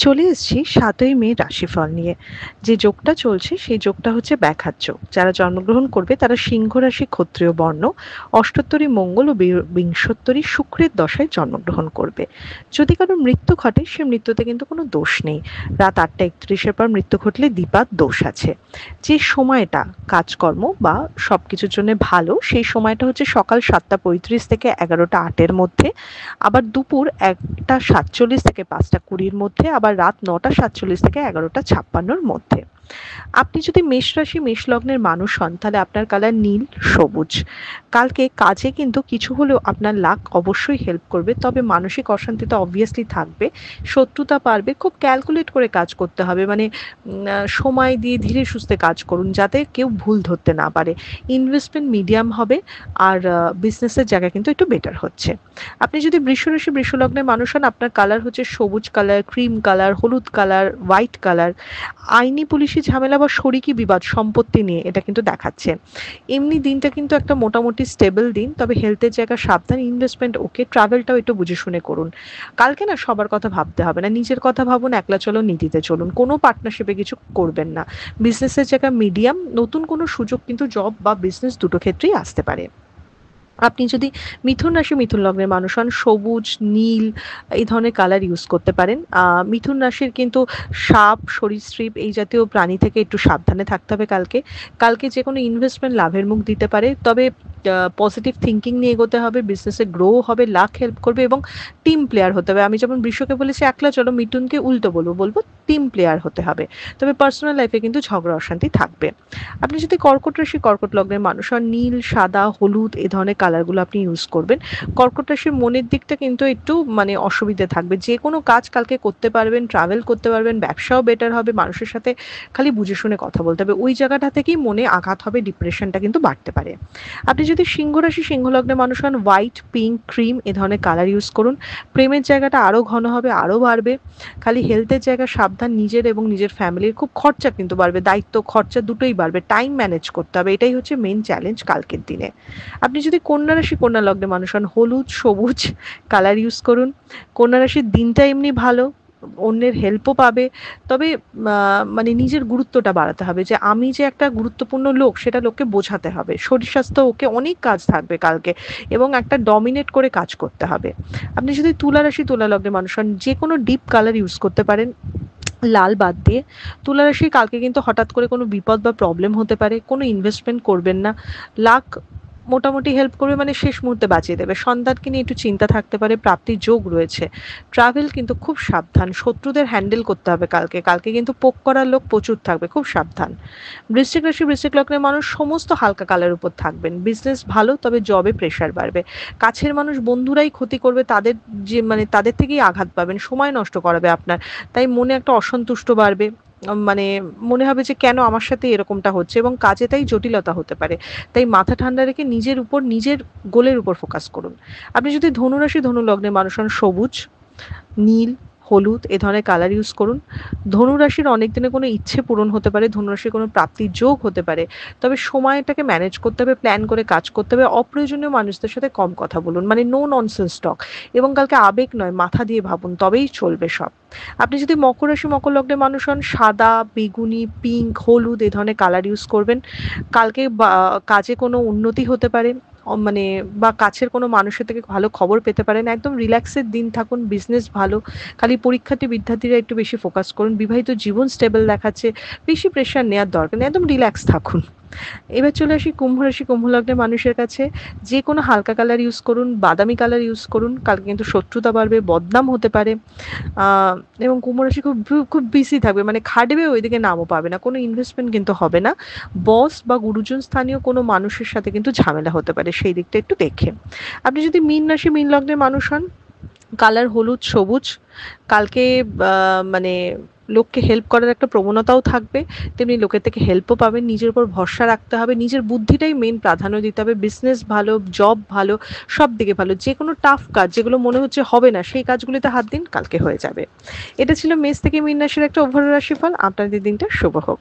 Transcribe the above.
চলে এসেছি ৭ই মে রাশিফল নিয়ে। যে যোগটা চলছে সেই যোগটা হচ্ছে ব্যাঘাত যোগ। যারা জন্মগ্রহণ করবে তারা সিংহ রাশি, ক্ষত্রিয় বর্ণ, অষ্টোত্তরী মঙ্গল ও বিংশোত্তরী শুক্রের দশায় জন্মগ্রহণ করবে। যদি কারো মৃত্যু ঘটে সে মৃত্যুতে কিন্তু কোনো দোষ নেই। রাত ৮টা ৩১-এর পর মৃত্যু ঘটলে দ্বিপাদ দোষ আছে। যে সময়টা কাজকর্ম বা সবকিছুর জন্য ভালো সেই সময়টা হচ্ছে সকাল ৭টা ৩৫ থেকে ১১টা ৮-এর মধ্যে, আবার দুপুর ১টা ৪৭ থেকে ৫টা ২০-এর মধ্যে, আবার রাত ৯টা ৪৭ থেকে ১১টা ৫৬-র মধ্যে। আপনি যদি মেষ রাশি মেষ লগ্নের মানুষ হন তাহলে আপনার কালার নীল, সবুজ। কালকে কাজে কিন্তু কিছু হলেও আপনার লাক অবশ্যই হেল্প করবে, তবে মানসিক অশান্তি তো অবভিয়াসলি থাকবে। শত্রুতা পারবে, খুব ক্যালকুলেট করে কাজ করতে হবে, মানে সময় দিয়ে ধীরে সুস্থে কাজ করুন যাতে কেউ ভুল ধরতে না পারে। ইনভেস্টমেন্ট মিডিয়াম হবে, আর বিজনেসের জায়গা কিন্তু একটু বেটার হচ্ছে। আপনি যদি বৃষ রাশি বৃষ লগ্নের মানুষ হন আপনার কালার হচ্ছে সবুজ কালার, ক্রিম কালার, হলুদ কালার, হোয়াইট কালার। আইনি পুলিশি ঝামেলা বা শরিকি বিবাদ সম্পত্তি নিয়ে এটা কিন্তু দেখাচ্ছে। এমনি দিনটা কিন্তু একটা মোটামুটি স্টেবল দিন, তবে হেলথের জায়গা সাবধান। ইনভেস্টমেন্ট ওকে, ট্রাভেলটাও একটু বুঝে শুনে করুন। কালকে না সবার কথা ভাবতে হবে না, নিজের কথা ভাবুন, একলা চলো নীতিতে চলুন, কোনো পার্টনারশিপে কিছু করবেন না। বিজনেসের জায়গা মিডিয়াম, নতুন কোনো সুযোগ কিন্তু জব বা বিজনেস দুটো ক্ষেত্রেই আসতে পারে। আপনি যদি মিথুন রাশি মিথুন লগ্নের মানুষ হন সবুজ, নীল এই ধরনের কালার ইউজ করতে পারেন। মিথুন রাশির কিন্তু সাপ, সরীসৃপ এই জাতীয় প্রাণী থেকে একটু সাবধানে থাকতে হবে কালকে। কালকে যে কোনো ইনভেস্টমেন্ট লাভের মুখ দিতে পারে, তবে পজিটিভ থিঙ্কিং নিয়ে এগোতে হবে, বিজনেসে গ্রো হবে, লাক হেল্প করবে এবং টিম প্লেয়ার হতে হবে। আমি যেমন বৃষকে বলেছি একলা চলো, মিথুনকে উল্টো বলবো, বলবো টিম প্লেয়ার হতে হবে। তবে পার্সোনাল লাইফে কিন্তু ঝগড়া অশান্তি থাকবে। আপনি যদি কর্কট রাশি কর্কট লগ্নের মানুষ হন নীল, সাদা, হলুদ এই ধরনের কালারগুলো আপনি ইউজ করবেন। কর্কট রাশির মনের দিকটা কিন্তু একটু মানে অসুবিধে থাকবে। যে কোনো কাজ কালকে করতে পারবেন, ট্রাভেল করতে পারবেন, ব্যবসাও বেটার হবে, মানুষের সাথে খালি বুঝে শুনে কথা বলতে হবে। ওই জায়গাটা থেকেই মনে আঘাত হবে, ডিপ্রেশনটা কিন্তু বাড়তে পারে। আপনি যদি সিংহ রাশি সিংহ লগ্নের মানুষ হন হোয়াইট, পিঙ্ক, ক্রিম এ ধরনের কালার ইউজ করুন। প্রেমের জায়গাটা আরও ঘন হবে, আরও বাড়বে। খালি হেলথের জায়গা সাবধান, নিজের এবং নিজের ফ্যামিলির। খুব খরচা কিন্তু বাড়বে, দায়িত্ব খরচা দুটোই বাড়বে, টাইম ম্যানেজ করতে হবে, এটাই হচ্ছে মেন চ্যালেঞ্জ কালকের দিনে। আপনি যদি কন্যা রাশি কন্যা লগ্নে মানুষ হন হলুদ, সবুজ কালার ইউজ করুন। কন্যা রাশির দিনটা এমনি ভালো, অন্যের হেল্পও পাবে, তবে মানে নিজের গুরুত্বটা বাড়াতে হবে, যে আমি যে একটা গুরুত্বপূর্ণ লোক সেটা লোককে বোঝাতে হবে। শরীর স্বাস্থ্য ওকে, অনেক কাজ থাকবে কালকে এবং একটা ডমিনেট করে কাজ করতে হবে। আপনি যদি তুলা রাশি তুলা লগ্নে মানুষ হন যে কোনো ডিপ কালার ইউজ করতে পারেন, লাল বাদ দিয়ে। তুলা রাশি কালকে কিন্তু হঠাৎ করে কোনো বিপদ বা প্রবলেম হতে পারে, কোনো ইনভেস্টমেন্ট করবেন না। লাক মোটামুটি হেল্প করবে, মানে শেষ মুহূর্তে বাঁচিয়ে দেবে। সন্তানকে নিয়ে একটু চিন্তা থাকতে পারে, প্রাপ্তির যোগ রয়েছে। ট্রাভেল কিন্তু খুব সাবধান, শত্রুদের হ্যান্ডেল করতে হবে কালকে। কালকে কিন্তু পোক করার লোক প্রচুর থাকবে, খুব সাবধান। বৃশ্চিক রাশি বৃশ্চিক লগ্নের মানুষ সমস্ত হালকা কালের উপর থাকবেন। বিজনেস ভালো, তবে জবে প্রেশার বাড়বে। কাছের মানুষ বন্ধুরাই ক্ষতি করবে, তাদের যে মানে তাদের থেকেই আঘাত পাবেন, সময় নষ্ট করাবে আপনার। তাই মনে একটা অসন্তুষ্ট বাড়বে, মানে মনে হবে যে কেন আমার সাথে এরকমটা হচ্ছে, এবং কাজে তাই জটিলতা হতে পারে। তাই মাথা ঠান্ডা রেখে নিজের উপর, নিজের গোলের উপর ফোকাস করুন। আপনি যদি ধনুরাশি ধনু লগ্নের মানুষ হন সবুজ, নীল, হলুদ এ ধরনের কালার ইউজ করুন। ধনুরাশির অনেক দিনে কোনো ইচ্ছে পূরণ হতে পারে, ধনুরাশির কোনো প্রাপ্তির যোগ হতে পারে, তবে সময়টাকে ম্যানেজ করতে হবে, প্ল্যান করে কাজ করতে হবে। অপ্রয়োজনীয় মানুষদের সাথে কম কথা বলুন, মানে নো ননসেন্স টক, এবং কালকে আবেগ নয় মাথা দিয়ে ভাবুন, তবেই চলবে সব। আপনি যদি মকর রাশি মকর লগ্নের মানুষ হন সাদা, বেগুনি, পিঙ্ক, হলুদ এ ধরনের কালার ইউজ করবেন। কালকে কাজে কোনো উন্নতি হতে পারে, মানে বা কাছের কোনো মানুষের থেকে ভালো খবর পেতে পারেন। একদম রিল্যাক্সের দিন থাকুন, বিজনেস ভালো। খালি পরীক্ষার্থী বিদ্যার্থীরা একটু বেশি ফোকাস করুন। বিবাহিত জীবন স্টেবল দেখাচ্ছে, বেশি প্রেশার নেওয়ার দরকার নেই, একদম রিল্যাক্স থাকুন। এবার চলে আসি কুম্ভ রাশি কুম্ভ লগ্নের মানুষের কাছে। যে কোনো হালকা কালার ইউজ করুন, বাদামি কালার ইউজ করুন। কালকে কিন্তু শত্রুতা বাড়বে, বদনাম হতে পারে। এবং কুম্ভ রাশি খুব খুব বিজি থাকবে, মানে খাটবে, ওইদিকে নামও পাবে না, কোনো ইনভেস্টমেন্ট কিন্তু হবে না। বস বা গুরুজন স্থানীয় কোনো মানুষের সাথে কিন্তু ঝামেলা হতে পারে, সেই দিকটা একটু দেখে। আপনি যদি মীন রাশি মীন লগ্নের মানুষ হন কালার হলুদ, সবুজ। কালকে মানে লোককে হেল্প করার একটা প্রবণতাও থাকবে, তেমনি লোকের থেকে হেল্পও পাবেন। নিজের উপর ভরসা রাখতে হবে, নিজের বুদ্ধিটাই মেন প্রাধান্য দিতে হবে। বিজনেস ভালো, জব ভালো, সব দিকে ভালো। যে কোনো টাফ কাজ যেগুলো মনে হচ্ছে হবে না সেই কাজগুলিতে হাত দিন, কালকে হয়ে যাবে। এটা ছিল মেষ থেকে মীন রাশির একটা ওভারঅল রাশিফল। আপনাদের দিনটা শুভ হোক।